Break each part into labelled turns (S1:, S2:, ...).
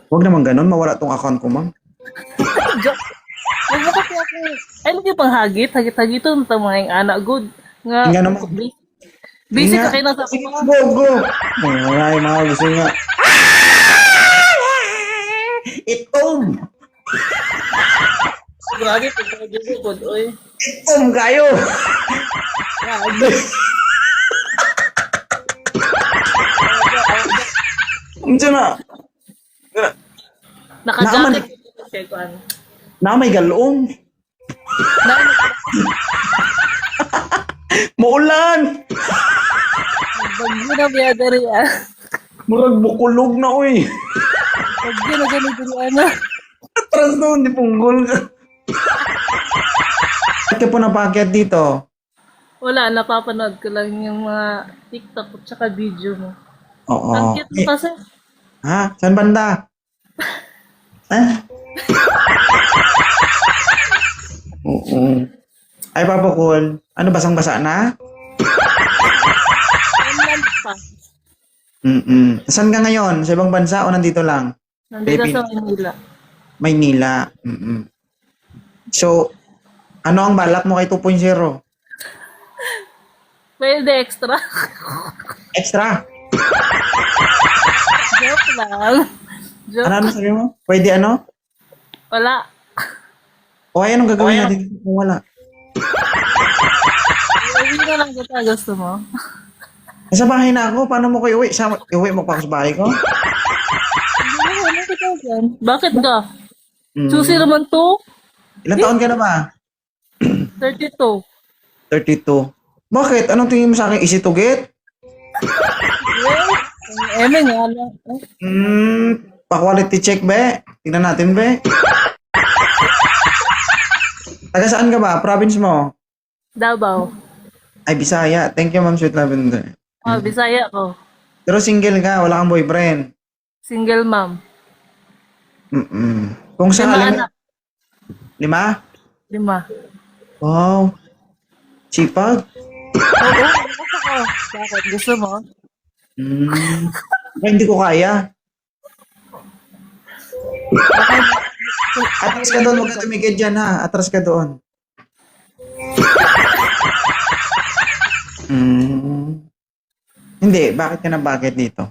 S1: Huwag naman ganun, mawala tong account ko, ma'am.
S2: Joke. Huwag mo kasi ako. Ay, lagi pang hagit. Hagit-hagit ito. Ito mga yung anak. Good. Nga.
S1: Nga naman.
S2: Busy
S1: Nga.
S2: ka kayo nasa
S1: Sige,
S2: ako.
S1: go, go. Wala yung mga gusto nga. Itom!
S2: Grabe. Pagkakagigod. Oy.
S1: Itom kayo!
S2: Grabe.
S1: Ang dyan na.
S2: Naka-jacket. Check ko ano.
S1: Na may galong. Maulan!
S2: Bagyo na biya dari ah.
S1: Murag bukulog na, uy.
S2: Bagyo na ganito dari ano.
S1: Atras doon, di punggol ka. Bakit ka po napakyat dito?
S2: Wala, napapanood ko lang yung mga TikTok at saka video mo.
S1: Oo.
S2: Ang cute mo kasi.
S1: Ha? Saan banda? Ah? Oo. Ay, Papa Cool. Ano, basang-basa na?
S2: 1 month pa.
S1: Saan ka ngayon? Sa ibang bansa o nandito lang?
S2: Nandito sa
S1: Philippines.
S2: Manila.
S1: Maynila. So, ano ang balak mo kay 2.0?
S2: Pwede extra.
S1: Extra?
S2: Joke lang. Joke.
S1: Ano sabi mo? Pwede ano?
S2: Wala.
S1: O ay, anong gagawin natin kung wala?
S2: Uwi na lang kita. Gusto mo?
S1: Nasa bahay na ako. Paano mo ko iuwi? Iuwi mo pa ako sa bahay ko?
S2: Hindi mo, ano kita dyan? Bakit ka?
S1: Mm.
S2: Susi naman to?
S1: Ilang taon ka na ba?
S2: 32.
S1: 32. Bakit? Anong tingin mo sa akin? Easy to get?
S2: Well, eme nga lang.
S1: Pa-quality check, be. Tingnan natin, be. Taga saan ka ba? Province mo?
S2: Davao.
S1: Ay, Bisaya. Thank you, Ma'am Sweet Lavender.
S2: Oh, Bisaya ko.
S1: Pero single ka, wala kang boyfriend.
S2: Single mom.
S1: Kung
S2: 5
S1: sakaling...
S2: anak.
S1: 5?
S2: 5.
S1: Wow. Sipag.
S2: Oo, gusto ko. Bakit? Gusto mo?
S1: Ay, hindi ko kaya. Atras ka doon, huwag ka tumigil dyan ha. Atras ka doon. Hindi, bakit ka na bakit dito?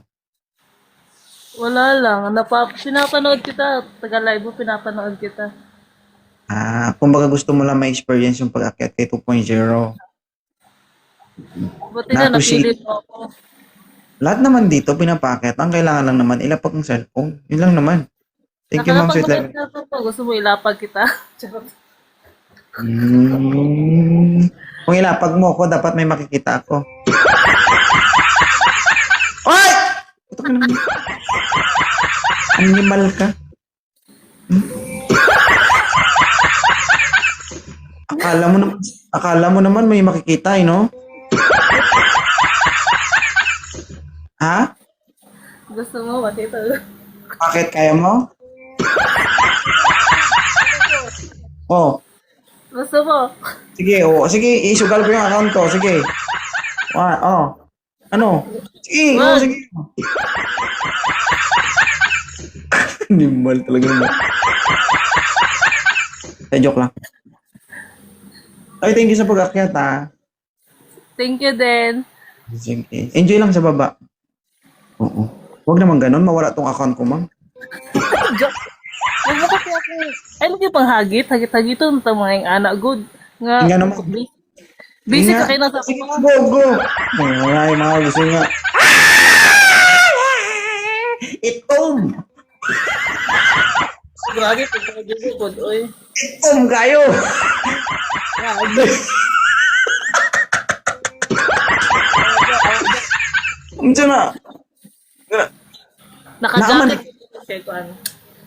S2: Wala lang. Pinapanood kita. Taga-live mo, pinapanood kita.
S1: Kumbaga gusto mo lang ma-experience yung pag-akyat kay 2.0.
S2: Buti na
S1: Na-appreciate.
S2: napili mo ako.
S1: Lahat naman dito pinapakit. Ang kailangan lang naman, ilapag ang cellphone. Yun lang naman. Thank you, Ma'am Sweet Lavender.
S2: Nakalapag mo gusto mo ilapag kita. Charot.
S1: Kung ilapag mo ako, dapat may makikita ako. Oy! Ito ka naman. Animal ka. Akala mo naman may makikita, no? Ha?
S2: Gusto mo makita.
S1: Bakit? Kaya mo? Oh,
S2: Gusto mo.
S1: sige, sige, isugal ko yung account ko, sige. Ano? Sige, sige. Animal talaga naman. Joke lang. Ay, thank you sa pag-akyat, ha.
S2: Thank you din.
S1: Sige. Enjoy lang sa baba. Oo. Huwag naman ganun, mawala tong account ko, ma'am.
S2: Joke. Huwag mo kasi ako. Ay, lagi pang hagit. Hagit-hagit ito. Ito mga yung anak. Good.
S1: Nga naman.
S2: Busy
S1: Nga.
S2: ka kayo nasa
S1: Sige,
S2: ako.
S1: go, go. Wala yung mga gusto nga. Itom!
S2: Grabe. Pagkakagigod. Oy.
S1: Itom kayo!
S2: Grabe.
S1: Ang dyan na.
S2: Naka-jacket. Check ko ano.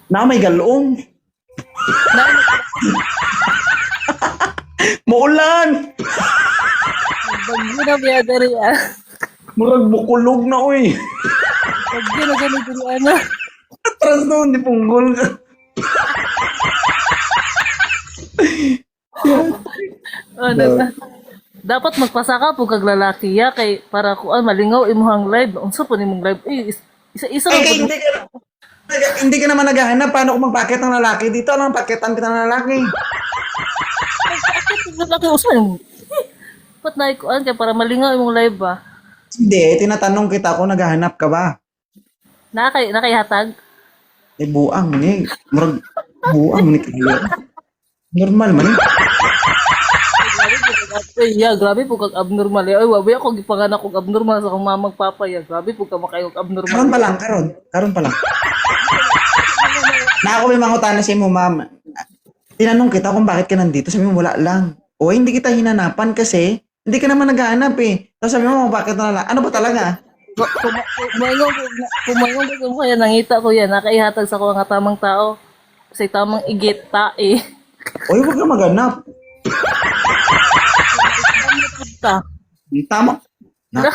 S1: Na may galong. Maulan!
S2: Bagyo na biya dari ah.
S1: Murag bukulog na, uy.
S2: Bagyo na ganito dari ano.
S1: Atras doon, di punggol ka.
S2: Oh, dapat magpasa ka po kag lalaki ya kay para kuan malingaw imuhang live. Unsa po nimong live? Isa-isa
S1: Ay,
S2: lang po.
S1: hindi ka. Hindi ka naman naghahanap. Paano kung magpakit ng lalaki? Dito lang paketan kita ng lalaki.
S2: Laki usan. Ba't naikuan ka para malingaw imong live ba?
S1: Hindi, tinatanong kita kung naghahanap ka ba.
S2: Nakaihatag?
S1: Buang mo ni. Murag, buang mo ni kaya. Normal man eh.
S2: Grabe po kag abnormal. Ay, wabi ako gipanganak kog abnormal sa akong mamag papa ya. Grabe po ka makayog abnormal.
S1: Karon pa lang, karon. Karon pa lang. Na ako may mangutana sa mo, ma'am. Tinanong kita kung bakit ka nandito. Sabi mo, wala lang. O, hindi kita hinanapan kasi hindi ka naman naghahanap eh. Tapos sabi mo, bakit na lang? Ano ba talaga?
S2: Kumayon ko kaya nangita ko yan. Nakaihatag sa ko nga tamang tao. Sa tamang igit tae.
S1: Oy, huwag ka maghanap.
S2: Ta.
S1: Tama. Na,